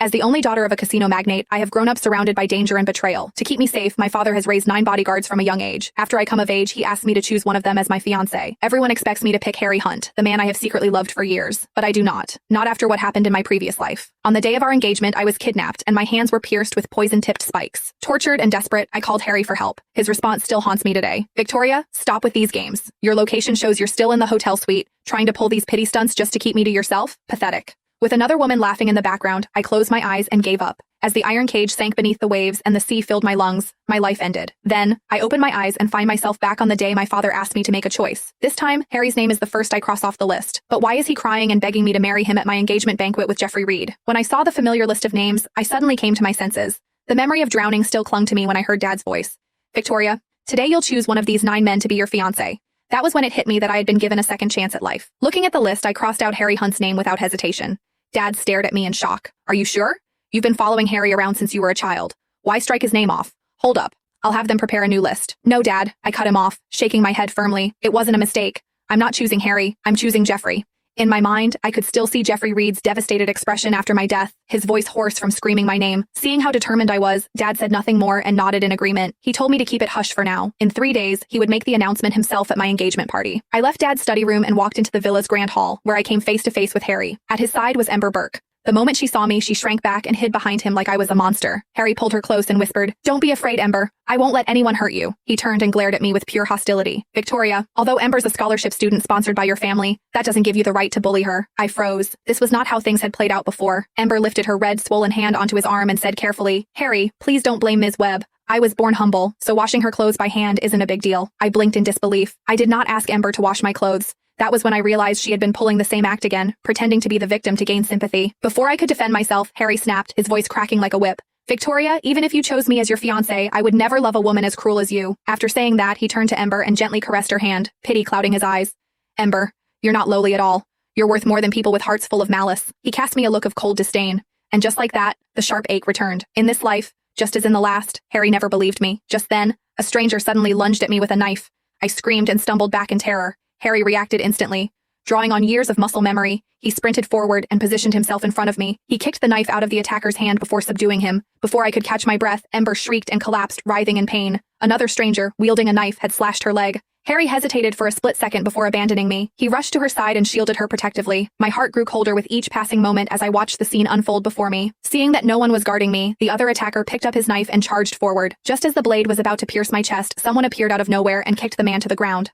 As the only daughter of a casino magnate, I have grown up surrounded by danger and betrayal. To keep me safe, my father has raised 9 bodyguards from a young age. After I come of age, he asked me to choose one of them as my fiancé. Everyone expects me to pick Harry Hunt, the man I have secretly loved for years. But I do not. Not after what happened in my previous life. On the day of our engagement, I was kidnapped, and my hands were pierced with poison-tipped spikes. Tortured and desperate, I called Harry for help. His response still haunts me today. Victoria, stop with these games. Your location shows you're still in the hotel suite, trying to pull these pity stunts just to keep me to yourself? Pathetic. With another woman laughing in the background, I closed my eyes and gave up. As the iron cage sank beneath the waves and the sea filled my lungs, my life ended. Then, I open my eyes and find myself back on the day my father asked me to make a choice. This time, Harry's name is the first I cross off the list. But why is he crying and begging me to marry him at my engagement banquet with Jeffrey Reed? When I saw the familiar list of names, I suddenly came to my senses. The memory of drowning still clung to me when I heard Dad's voice. Victoria, today you'll choose one of these 9 men to be your fiancé. That was when it hit me that I had been given a second chance at life. Looking at the list, I crossed out Harry Hunt's name without hesitation. Dad stared at me in shock. Are you sure? You've been following Harry around since you were a child. Why strike his name off? Hold up. I'll have them prepare a new list. No, Dad, I cut him off, shaking my head firmly. It wasn't a mistake. I'm not choosing Harry, I'm choosing Jeffrey. In my mind, I could still see Jeffrey Reed's devastated expression after my death, his voice hoarse from screaming my name. Seeing how determined I was, Dad said nothing more and nodded in agreement. He told me to keep it hush for now. In 3 days, he would make the announcement himself at my engagement party. I left Dad's study room and walked into the villa's grand hall, where I came face to face with Harry. At his side was Ember Burke. The moment she saw me, she shrank back and hid behind him like I was a monster. Harry pulled her close and whispered, "Don't be afraid, Ember. I won't let anyone hurt you." He turned and glared at me with pure hostility. "Victoria, although Ember's a scholarship student sponsored by your family, that doesn't give you the right to bully her." I froze. This was not how things had played out before. Ember lifted her red, swollen hand onto his arm and said carefully, "Harry, please don't blame Ms. Webb. I was born humble, so washing her clothes by hand isn't a big deal." I blinked in disbelief. I did not ask Ember to wash my clothes. That was when I realized she had been pulling the same act again, pretending to be the victim to gain sympathy. Before I could defend myself, Harry snapped, his voice cracking like a whip. "Victoria, even if you chose me as your fiancé, I would never love a woman as cruel as you." After saying that, he turned to Ember and gently caressed her hand, pity clouding his eyes. "Ember, you're not lowly at all. You're worth more than people with hearts full of malice." He cast me a look of cold disdain. And just like that, the sharp ache returned. In this life, just as in the last, Harry never believed me. Just then, a stranger suddenly lunged at me with a knife. I screamed and stumbled back in terror. Harry reacted instantly. Drawing on years of muscle memory, he sprinted forward and positioned himself in front of me. He kicked the knife out of the attacker's hand before subduing him. Before I could catch my breath, Ember shrieked and collapsed, writhing in pain. Another stranger, wielding a knife, had slashed her leg. Harry hesitated for a split second before abandoning me. He rushed to her side and shielded her protectively. My heart grew colder with each passing moment as I watched the scene unfold before me. Seeing that no one was guarding me, the other attacker picked up his knife and charged forward. Just as the blade was about to pierce my chest, someone appeared out of nowhere and kicked the man to the ground.